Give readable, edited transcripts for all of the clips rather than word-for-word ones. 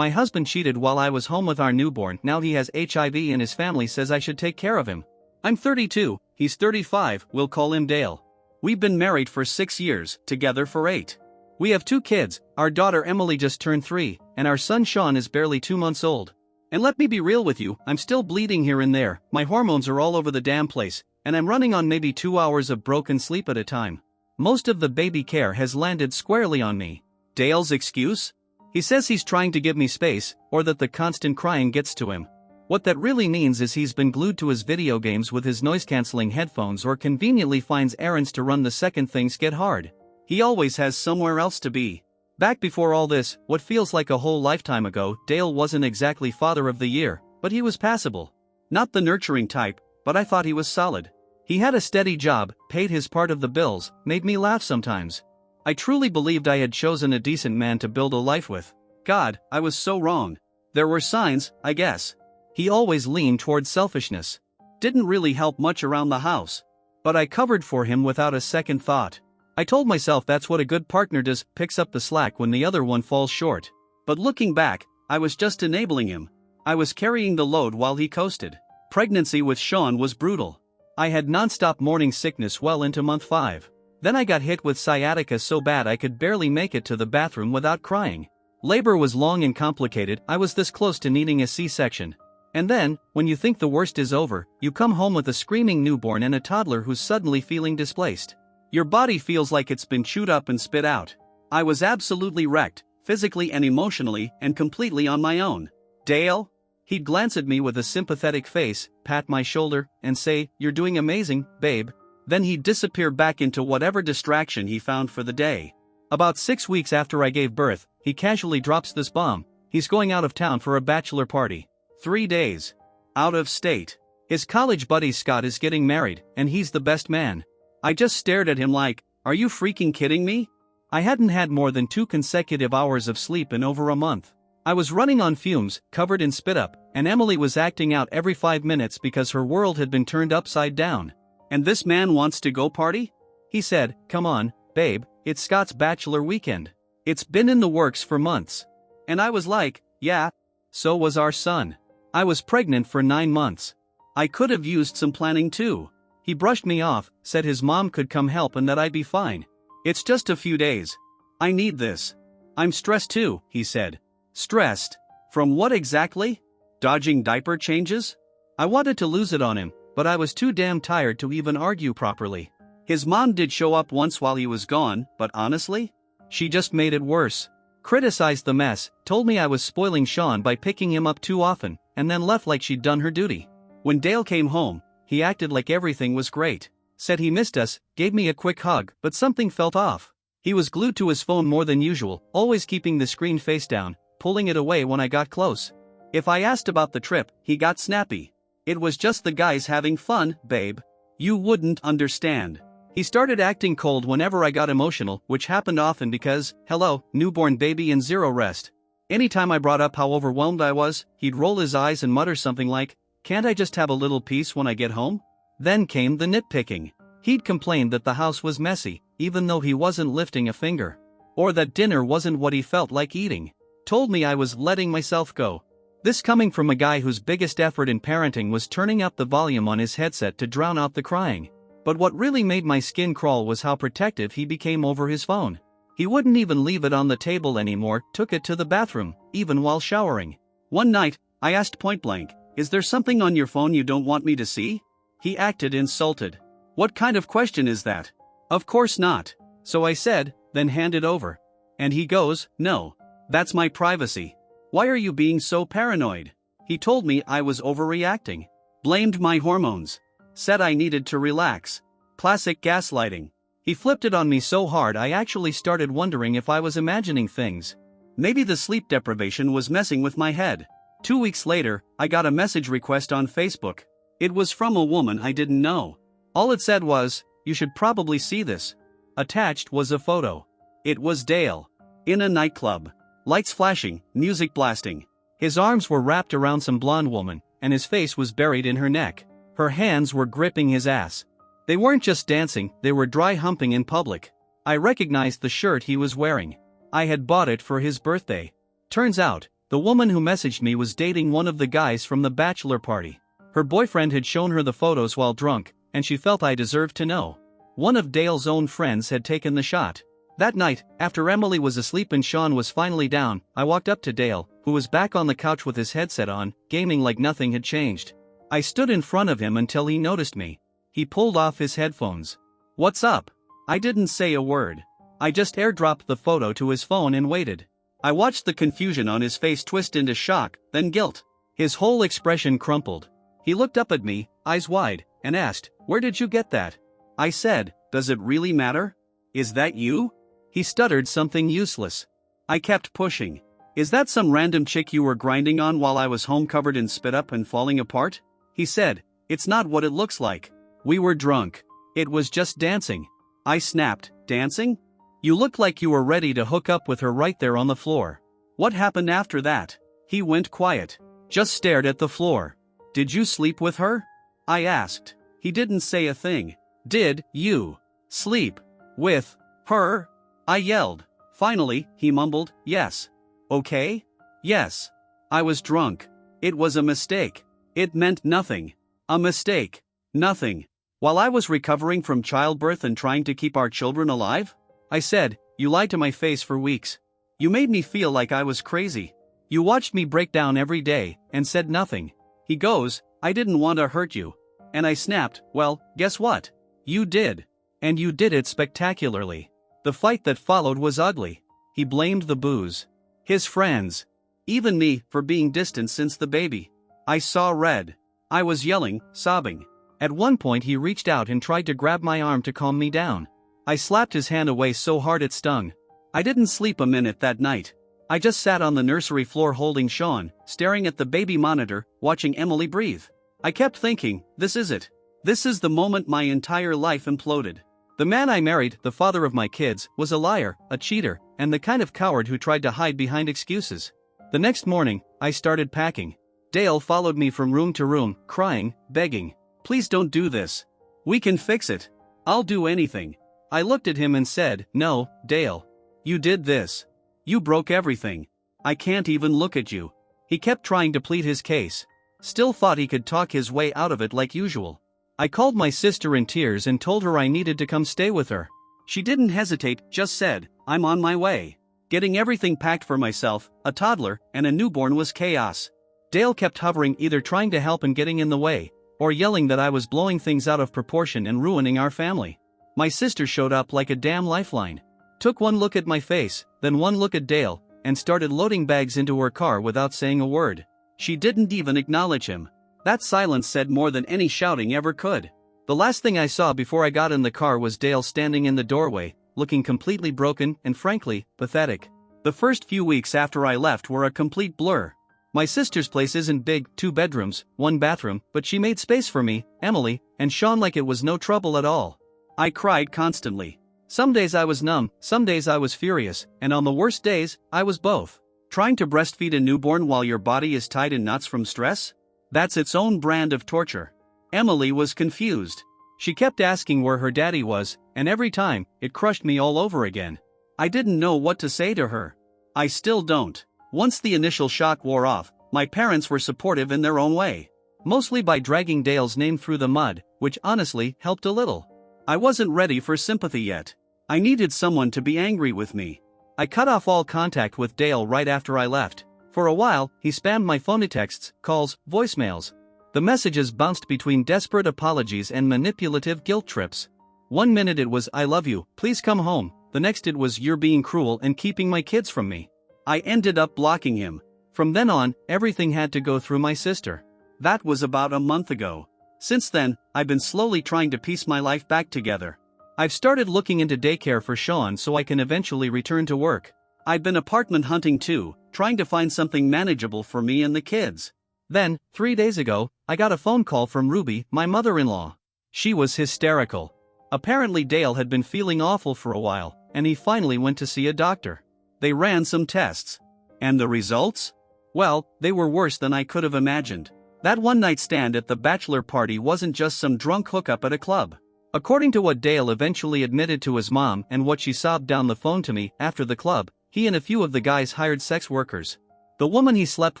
My husband cheated while I was home with our newborn. Now he has HIV and his family says I should take care of him. I'm 32, he's 35, we'll call him Dale. We've been married for 6 years, together for 8. We have 2 kids, our daughter Emily just turned 3, and our son Sean is barely 2 months old. And let me be real with you, I'm still bleeding here and there, my hormones are all over the damn place, and I'm running on maybe 2 hours of broken sleep at a time. Most of the baby care has landed squarely on me. Dale's excuse? He says he's trying to give me space, or that the constant crying gets to him. What that really means is he's been glued to his video games with his noise-canceling headphones or conveniently finds errands to run the second things get hard. He always has somewhere else to be. Back before all this, what feels like a whole lifetime ago, Dale wasn't exactly father of the year, but he was passable. Not the nurturing type, but I thought he was solid. He had a steady job, paid his part of the bills, made me laugh sometimes. I truly believed I had chosen a decent man to build a life with. God, I was so wrong. There were signs, I guess. He always leaned toward selfishness. Didn't really help much around the house. But I covered for him without a second thought. I told myself that's what a good partner does, picks up the slack when the other one falls short. But looking back, I was just enabling him. I was carrying the load while he coasted. Pregnancy with Sean was brutal. I had nonstop morning sickness well into month 5. Then I got hit with sciatica so bad I could barely make it to the bathroom without crying. Labor was long and complicated, I was this close to needing a C-section. And then, when you think the worst is over, you come home with a screaming newborn and a toddler who's suddenly feeling displaced. Your body feels like it's been chewed up and spit out. I was absolutely wrecked, physically and emotionally, and completely on my own. Dale? He'd glance at me with a sympathetic face, pat my shoulder, and say, "You're doing amazing, babe." Then he'd disappear back into whatever distraction he found for the day. About 6 weeks after I gave birth, he casually drops this bomb. He's going out of town for a bachelor party. 3 days. Out of state. His college buddy Scott is getting married, and he's the best man. I just stared at him like, are you freaking kidding me? I hadn't had more than 2 consecutive hours of sleep in over a month. I was running on fumes, covered in spit up, and Emily was acting out every 5 minutes because her world had been turned upside down. And this man wants to go party? He said, "Come on, babe, it's Scott's bachelor weekend. It's been in the works for months." And I was like, yeah. So was our son. I was pregnant for 9 months. I could have used some planning too. He brushed me off, said his mom could come help and that I'd be fine. "It's just a few days. I need this." "I'm stressed too," he said. Stressed? From what exactly? Dodging diaper changes? I wanted to lose it on him, but I was too damn tired to even argue properly. His mom did show up once while he was gone, but honestly, she just made it worse. Criticized the mess, told me I was spoiling Sean by picking him up too often, and then left like she'd done her duty. When Dale came home, he acted like everything was great. Said he missed us, gave me a quick hug, but something felt off. He was glued to his phone more than usual, always keeping the screen face down, pulling it away when I got close. If I asked about the trip, he got snappy. "It was just the guys having fun, babe. You wouldn't understand." He started acting cold whenever I got emotional, which happened often because, hello, newborn baby and zero rest. Anytime I brought up how overwhelmed I was, he'd roll his eyes and mutter something like, "Can't I just have a little peace when I get home?" Then came the nitpicking. He'd complained that the house was messy, even though he wasn't lifting a finger. Or that dinner wasn't what he felt like eating. Told me I was letting myself go. This coming from a guy whose biggest effort in parenting was turning up the volume on his headset to drown out the crying. But what really made my skin crawl was how protective he became over his phone. He wouldn't even leave it on the table anymore, took it to the bathroom, even while showering. One night, I asked point blank, "Is there something on your phone you don't want me to see?" He acted insulted. "What kind of question is that?" "Of course not." So I said, "Then hand it over." And he goes, "No. That's my privacy. Why are you being so paranoid?" He told me I was overreacting. Blamed my hormones. Said I needed to relax. Classic gaslighting. He flipped it on me so hard I actually started wondering if I was imagining things. Maybe the sleep deprivation was messing with my head. 2 weeks later, I got a message request on Facebook. It was from a woman I didn't know. All it said was, "You should probably see this." Attached was a photo. It was Dale. In a nightclub. Lights flashing, music blasting. His arms were wrapped around some blonde woman, and his face was buried in her neck. Her hands were gripping his ass. They weren't just dancing, they were dry humping in public. I recognized the shirt he was wearing. I had bought it for his birthday. Turns out, The woman who messaged me was dating one of the guys from the bachelor party. Her boyfriend had shown her the photos while drunk, and she felt I deserved to know. One of Dale's own friends had taken the shot. That night, after Emily was asleep and Sean was finally down, I walked up to Dale, who was back on the couch with his headset on, gaming like nothing had changed. I stood in front of him until he noticed me. He pulled off his headphones. "What's up?" I didn't say a word. I just airdropped the photo to his phone and waited. I watched the confusion on his face twist into shock, then guilt. His whole expression crumpled. He looked up at me, eyes wide, and asked, "Where did you get that?" I said, "Does it really matter? Is that you?" He stuttered something useless. I kept pushing. "Is that some random chick you were grinding on while I was home covered in spit up and falling apart?" He said, "It's not what it looks like. We were drunk. It was just dancing." I snapped, "Dancing? You looked like you were ready to hook up with her right there on the floor. What happened after that?" He went quiet. Just stared at the floor. "Did you sleep with her?" I asked. He didn't say a thing. "Did you sleep with her?" I yelled. Finally, he mumbled, "Yes." "Okay?" "Yes. I was drunk. It was a mistake. It meant nothing. A mistake. Nothing. While I was recovering from childbirth and trying to keep our children alive?" I said, "You lied to my face for weeks. You made me feel like I was crazy. You watched me break down every day, and said nothing." He goes, "I didn't want to hurt you." And I snapped, "Well, guess what? You did. And you did it spectacularly." The fight that followed was ugly. He blamed the booze. His friends. Even me, for being distant since the baby. I saw red. I was yelling, sobbing. At one point he reached out and tried to grab my arm to calm me down. I slapped his hand away so hard it stung. I didn't sleep a minute that night. I just sat on the nursery floor holding Sean, staring at the baby monitor, watching Emily breathe. I kept thinking, this is it. This is the moment my entire life imploded. The man I married, the father of my kids, was a liar, a cheater, and the kind of coward who tried to hide behind excuses. The next morning, I started packing. Dale followed me from room to room, crying, begging, "Please don't do this. We can fix it. I'll do anything." I looked at him and said, "No, Dale. You did this. You broke everything. I can't even look at you." He kept trying to plead his case. Still thought he could talk his way out of it like usual. I called my sister in tears and told her I needed to come stay with her. She didn't hesitate, just said, "I'm on my way." Getting everything packed for myself, a toddler, and a newborn was chaos. Dale kept hovering, either trying to help and getting in the way, or yelling that I was blowing things out of proportion and ruining our family. My sister showed up like a damn lifeline. Took one look at my face, then one look at Dale, and started loading bags into her car without saying a word. She didn't even acknowledge him. That silence said more than any shouting ever could. The last thing I saw before I got in the car was Dale standing in the doorway, looking completely broken and frankly, pathetic. The first few weeks after I left were a complete blur. My sister's place isn't big, 2 bedrooms, 1 bathroom, but she made space for me, Emily, and Sean like it was no trouble at all. I cried constantly. Some days I was numb, some days I was furious, and on the worst days, I was both. Trying to breastfeed a newborn while your body is tied in knots from stress? That's its own brand of torture. Emily was confused. She kept asking where her daddy was, and every time, it crushed me all over again. I didn't know what to say to her. I still don't. Once the initial shock wore off, my parents were supportive in their own way. Mostly by dragging Dale's name through the mud, which honestly helped a little. I wasn't ready for sympathy yet. I needed someone to be angry with me. I cut off all contact with Dale right after I left. For a while, he spammed my phone texts, calls, voicemails. The messages bounced between desperate apologies and manipulative guilt trips. One minute it was, "I love you, please come home." The next it was, "You're being cruel and keeping my kids from me." I ended up blocking him. From then on, everything had to go through my sister. That was about a month ago. Since then, I've been slowly trying to piece my life back together. I've started looking into daycare for Sean so I can eventually return to work. I've been apartment hunting too, trying to find something manageable for me and the kids. Then, 3 days ago, I got a phone call from Ruby, my mother-in-law. She was hysterical. Apparently Dale had been feeling awful for a while, and he finally went to see a doctor. They ran some tests. And the results? Well, they were worse than I could have imagined. That one-night stand at the bachelor party wasn't just some drunk hookup at a club. According to what Dale eventually admitted to his mom and what she sobbed down the phone to me after the club, he and a few of the guys hired sex workers. The woman he slept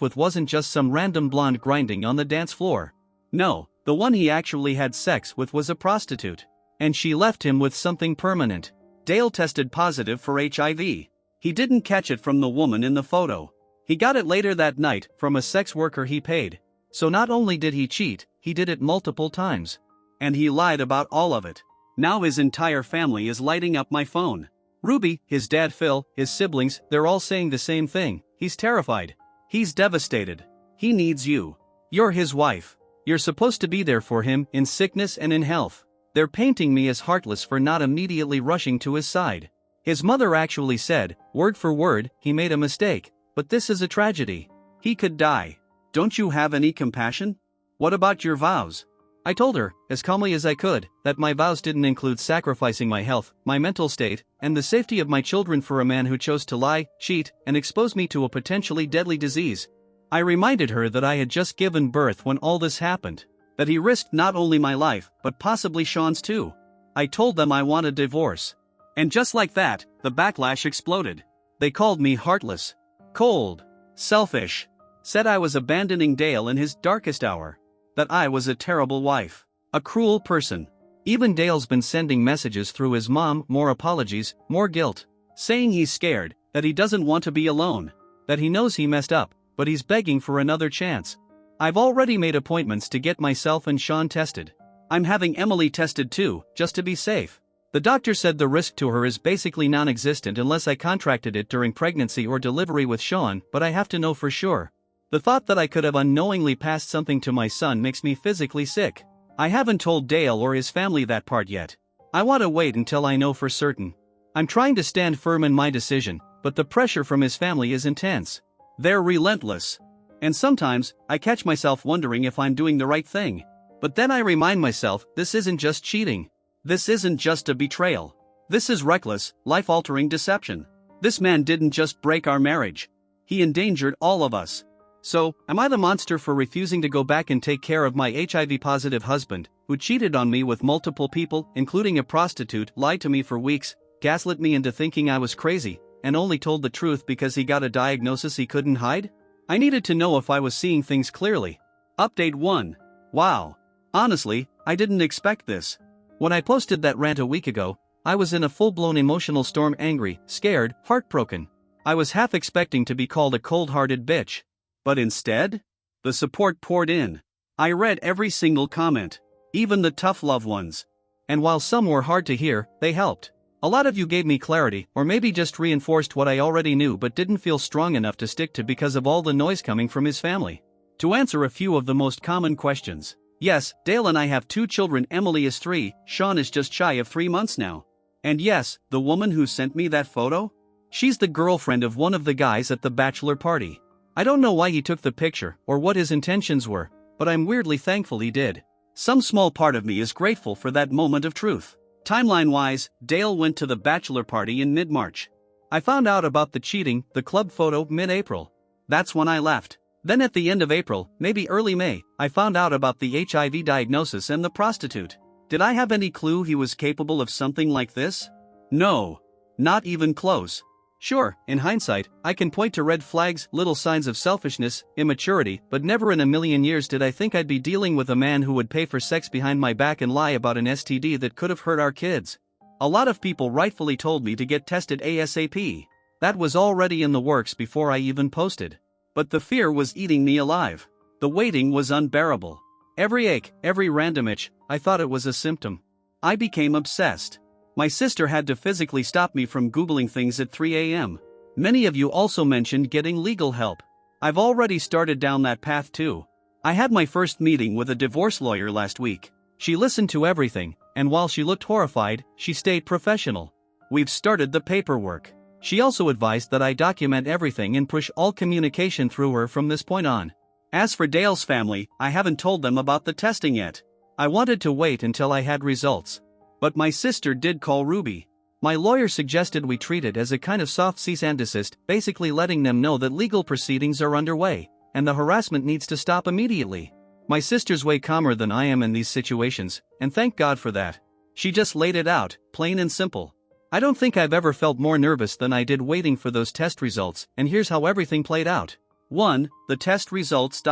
with wasn't just some random blonde grinding on the dance floor. No, the one he actually had sex with was a prostitute. And she left him with something permanent. Dale tested positive for HIV. He didn't catch it from the woman in the photo. He got it later that night from a sex worker he paid. So not only did he cheat, he did it multiple times. And he lied about all of it. Now his entire family is lighting up my phone. Ruby, his dad Phil, his siblings, they're all saying the same thing. He's terrified. He's devastated. He needs you. You're his wife. You're supposed to be there for him in sickness and in health. They're painting me as heartless for not immediately rushing to his side. His mother actually said, word for word, he made a mistake, but this is a tragedy. He could die. Don't you have any compassion? What about your vows? I told her, as calmly as I could, that my vows didn't include sacrificing my health, my mental state, and the safety of my children for a man who chose to lie, cheat, and expose me to a potentially deadly disease. I reminded her that I had just given birth when all this happened, that he risked not only my life, but possibly Sean's too. I told them I want a divorce. And just like that, the backlash exploded. They called me heartless, cold, selfish, said I was abandoning Dale in his darkest hour, that I was a terrible wife, a cruel person. Even Dale's been sending messages through his mom, more apologies, more guilt, saying he's scared, that he doesn't want to be alone, that he knows he messed up, but he's begging for another chance. I've already made appointments to get myself and Sean tested. I'm having Emily tested too, just to be safe. The doctor said the risk to her is basically non-existent unless I contracted it during pregnancy or delivery with Sean, but I have to know for sure. The thought that I could have unknowingly passed something to my son makes me physically sick. I haven't told Dale or his family that part yet. I want to wait until I know for certain. I'm trying to stand firm in my decision, but the pressure from his family is intense. They're relentless. And sometimes, I catch myself wondering if I'm doing the right thing. But then I remind myself, this isn't just cheating. This isn't just a betrayal. This is reckless, life-altering deception. This man didn't just break our marriage. He endangered all of us. So, am I the monster for refusing to go back and take care of my HIV-positive husband, who cheated on me with multiple people, including a prostitute, lied to me for weeks, gaslit me into thinking I was crazy, and only told the truth because he got a diagnosis he couldn't hide? I needed to know if I was seeing things clearly. Update 1. Wow. Honestly, I didn't expect this. When I posted that rant a week ago, I was in a full-blown emotional storm, angry, scared, heartbroken. I was half expecting to be called a cold-hearted bitch. But instead, the support poured in. I read every single comment, even the tough love ones. And while some were hard to hear, they helped. A lot of you gave me clarity, or maybe just reinforced what I already knew but didn't feel strong enough to stick to because of all the noise coming from his family. To answer a few of the most common questions. Yes, Dale and I have 2 children. Emily is 3, Sean is just shy of 3 months now. And yes, the woman who sent me that photo? She's the girlfriend of one of the guys at the bachelor party. I don't know why he took the picture, or what his intentions were, but I'm weirdly thankful he did. Some small part of me is grateful for that moment of truth. Timeline-wise, Dale went to the bachelor party in mid-March. I found out about the cheating, the club photo, mid-April. That's when I left. Then at the end of April, maybe early May, I found out about the HIV diagnosis and the prostitute. Did I have any clue he was capable of something like this? No. Not even close. Sure, in hindsight, I can point to red flags, little signs of selfishness, immaturity, but never in a million years did I think I'd be dealing with a man who would pay for sex behind my back and lie about an STD that could have hurt our kids. A lot of people rightfully told me to get tested ASAP. That was already in the works before I even posted. But the fear was eating me alive. The waiting was unbearable. Every ache, every random itch, I thought it was a symptom. I became obsessed. My sister had to physically stop me from Googling things at 3 a.m. Many of you also mentioned getting legal help. I've already started down that path too. I had my first meeting with a divorce lawyer last week. She listened to everything, and while she looked horrified, she stayed professional. We've started the paperwork. She also advised that I document everything and push all communication through her from this point on. As for Dale's family, I haven't told them about the testing yet. I wanted to wait until I had results. But my sister did call Ruby. My lawyer suggested we treat it as a kind of soft cease and desist, basically letting them know that legal proceedings are underway, and the harassment needs to stop immediately. My sister's way calmer than I am in these situations, and thank God for that. She just laid it out, plain and simple. I don't think I've ever felt more nervous than I did waiting for those test results, and here's how everything played out. 1. The test results.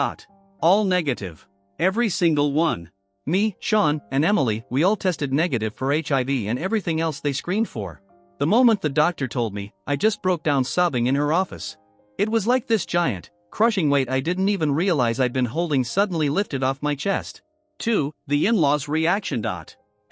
All negative. Every single one. Me, Sean, and Emily, we all tested negative for HIV and everything else they screened for. The moment the doctor told me, I just broke down sobbing in her office. It was like this giant, crushing weight I didn't even realize I'd been holding suddenly lifted off my chest. 2. The in-laws' reaction.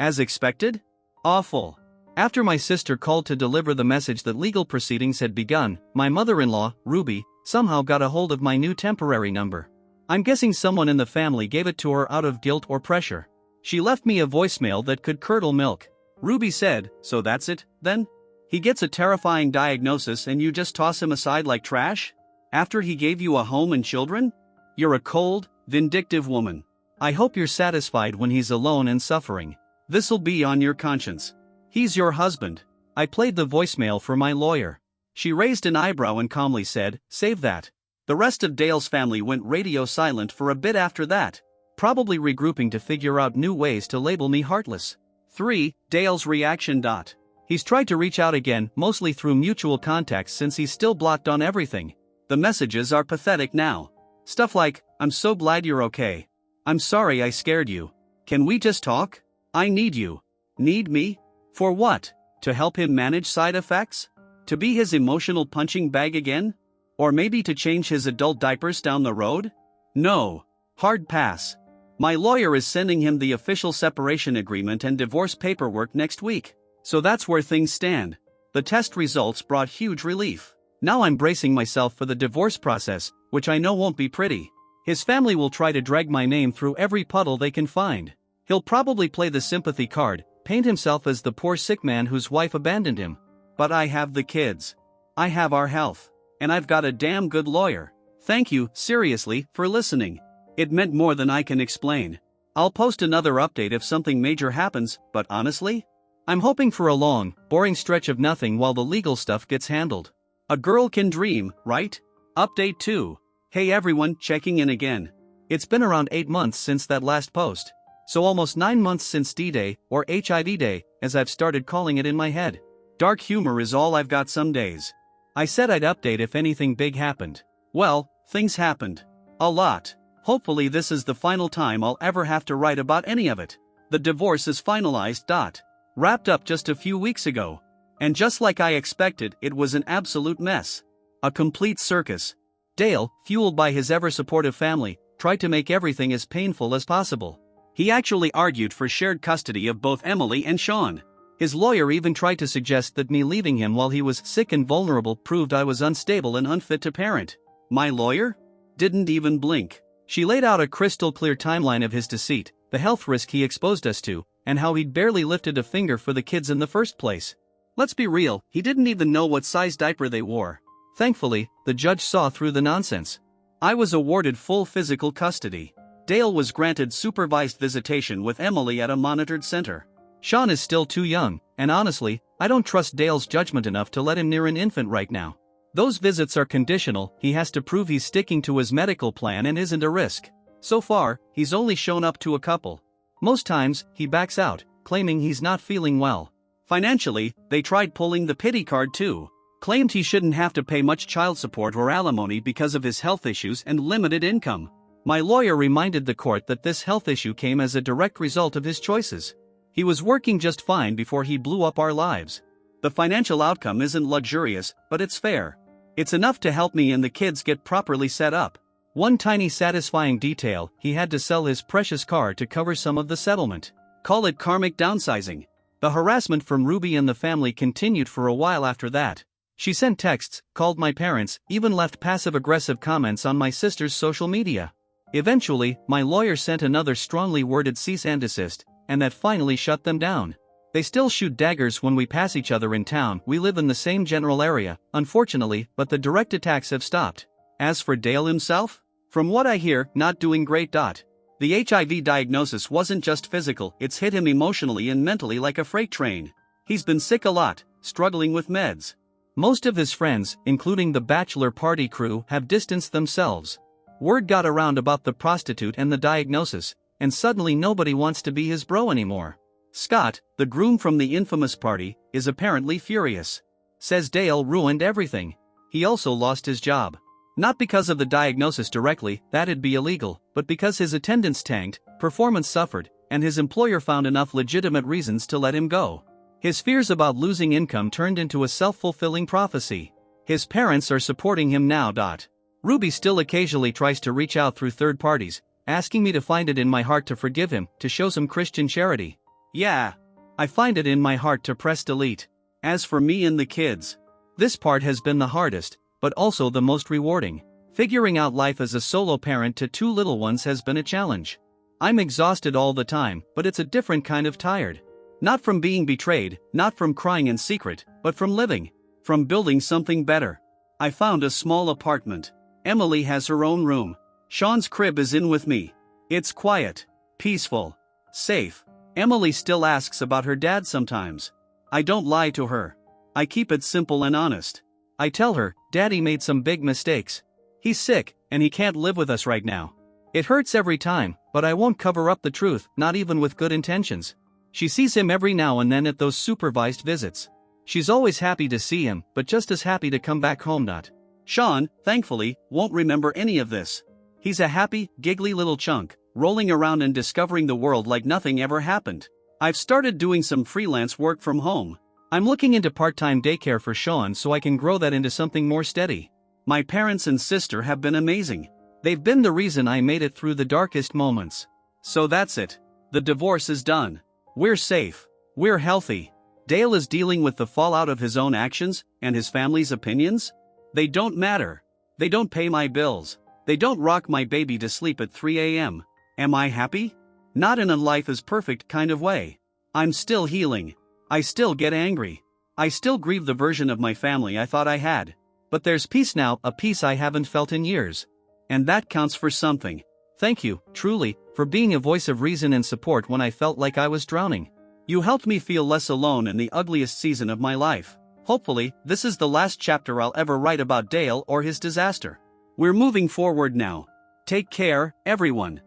As expected? Awful. After my sister called to deliver the message that legal proceedings had begun, my mother-in-law, Ruby, somehow got a hold of my new temporary number. I'm guessing someone in the family gave it to her out of guilt or pressure. She left me a voicemail that could curdle milk. Ruby said, "So that's it, then? He gets a terrifying diagnosis and you just toss him aside like trash? After he gave you a home and children? You're a cold, vindictive woman. I hope you're satisfied when he's alone and suffering. This'll be on your conscience. He's your husband." I played the voicemail for my lawyer. She raised an eyebrow and calmly said, "Save that." The rest of Dale's family went radio silent for a bit after that, probably regrouping to figure out new ways to label me heartless. 3. Dale's reaction. He's tried to reach out again, mostly through mutual contacts since he's still blocked on everything. The messages are pathetic now. Stuff like, "I'm so glad you're okay. I'm sorry I scared you. Can we just talk? I need you." Need me? For what? To help him manage side effects? To be his emotional punching bag again? Or maybe to change his adult diapers down the road? No. Hard pass. My lawyer is sending him the official separation agreement and divorce paperwork next week. So that's where things stand. The test results brought huge relief. Now I'm bracing myself for the divorce process, which I know won't be pretty. His family will try to drag my name through every puddle they can find. He'll probably play the sympathy card, paint himself as the poor sick man whose wife abandoned him. But I have the kids. I have our health. And I've got a damn good lawyer. Thank you, seriously, for listening. It meant more than I can explain. I'll post another update if something major happens, but honestly, I'm hoping for a long, boring stretch of nothing while the legal stuff gets handled. A girl can dream, right? Update 2. Hey everyone, checking in again. It's been around 8 months since that last post. So almost 9 months since D-Day, or HIV Day, as I've started calling it in my head. Dark humor is all I've got some days. I said I'd update if anything big happened. Well, things happened. A lot. Hopefully this is the final time I'll ever have to write about any of it. The divorce is finalized. Wrapped up just a few weeks ago. And just like I expected, it was an absolute mess. A complete circus. Dale, fueled by his ever-supportive family, tried to make everything as painful as possible. He actually argued for shared custody of both Emily and Sean. His lawyer even tried to suggest that me leaving him while he was sick and vulnerable proved I was unstable and unfit to parent. My lawyer? Didn't even blink. She laid out a crystal-clear timeline of his deceit, the health risk he exposed us to, and how he'd barely lifted a finger for the kids in the first place. Let's be real, he didn't even know what size diaper they wore. Thankfully, the judge saw through the nonsense. I was awarded full physical custody. Dale was granted supervised visitation with Emily at a monitored center. Sean is still too young, and honestly, I don't trust Dale's judgment enough to let him near an infant right now. Those visits are conditional, he has to prove he's sticking to his medical plan and isn't a risk. So far, he's only shown up to a couple. Most times, he backs out, claiming he's not feeling well. Financially, they tried pulling the pity card too. Claimed he shouldn't have to pay much child support or alimony because of his health issues and limited income. My lawyer reminded the court that this health issue came as a direct result of his choices. He was working just fine before he blew up our lives. The financial outcome isn't luxurious, but it's fair. It's enough to help me and the kids get properly set up. One tiny satisfying detail, he had to sell his precious car to cover some of the settlement. Call it karmic downsizing. The harassment from Ruby and the family continued for a while after that. She sent texts, called my parents, even left passive-aggressive comments on my sister's social media. Eventually, my lawyer sent another strongly worded cease and desist, and that finally shut them down. They still shoot daggers when we pass each other in town. We live in the same general area, unfortunately, but the direct attacks have stopped. As for Dale himself? From what I hear, not doing great. The HIV diagnosis wasn't just physical, it's hit him emotionally and mentally like a freight train. He's been sick a lot, struggling with meds. Most of his friends, including the bachelor party crew, have distanced themselves. Word got around about the prostitute and the diagnosis, and suddenly nobody wants to be his bro anymore. Scott, the groom from the infamous party, is apparently furious. Says Dale ruined everything. He also lost his job. Not because of the diagnosis directly, that'd be illegal, but because his attendance tanked, performance suffered, and his employer found enough legitimate reasons to let him go. His fears about losing income turned into a self-fulfilling prophecy. His parents are supporting him now. Ruby still occasionally tries to reach out through third parties, asking me to find it in my heart to forgive him, to show some Christian charity. Yeah. I find it in my heart to press delete. As for me and the kids, this part has been the hardest, but also the most rewarding. Figuring out life as a solo parent to 2 little ones has been a challenge. I'm exhausted all the time, but it's a different kind of tired. Not from being betrayed, not from crying in secret, but from living. From building something better. I found a small apartment. Emily has her own room. Sean's crib is in with me. It's quiet, peaceful, safe. Emily still asks about her dad sometimes. I don't lie to her. I keep it simple and honest. I tell her, Daddy made some big mistakes. He's sick, and he can't live with us right now. It hurts every time, but I won't cover up the truth, not even with good intentions. She sees him every now and then at those supervised visits. She's always happy to see him, but just as happy to come back home. Sean, thankfully, won't remember any of this. He's a happy, giggly little chunk, rolling around and discovering the world like nothing ever happened. I've started doing some freelance work from home. I'm looking into part-time daycare for Sean so I can grow that into something more steady. My parents and sister have been amazing. They've been the reason I made it through the darkest moments. So that's it. The divorce is done. We're safe. We're healthy. Dale is dealing with the fallout of his own actions, and his family's opinions? They don't matter. They don't pay my bills. They don't rock my baby to sleep at 3 a.m. Am I happy? Not in a life is perfect kind of way. I'm still healing. I still get angry. I still grieve the version of my family I thought I had. But there's peace now, a peace I haven't felt in years. And that counts for something. Thank you, truly, for being a voice of reason and support when I felt like I was drowning. You helped me feel less alone in the ugliest season of my life. Hopefully, this is the last chapter I'll ever write about Dale or his disaster. We're moving forward now. Take care, everyone.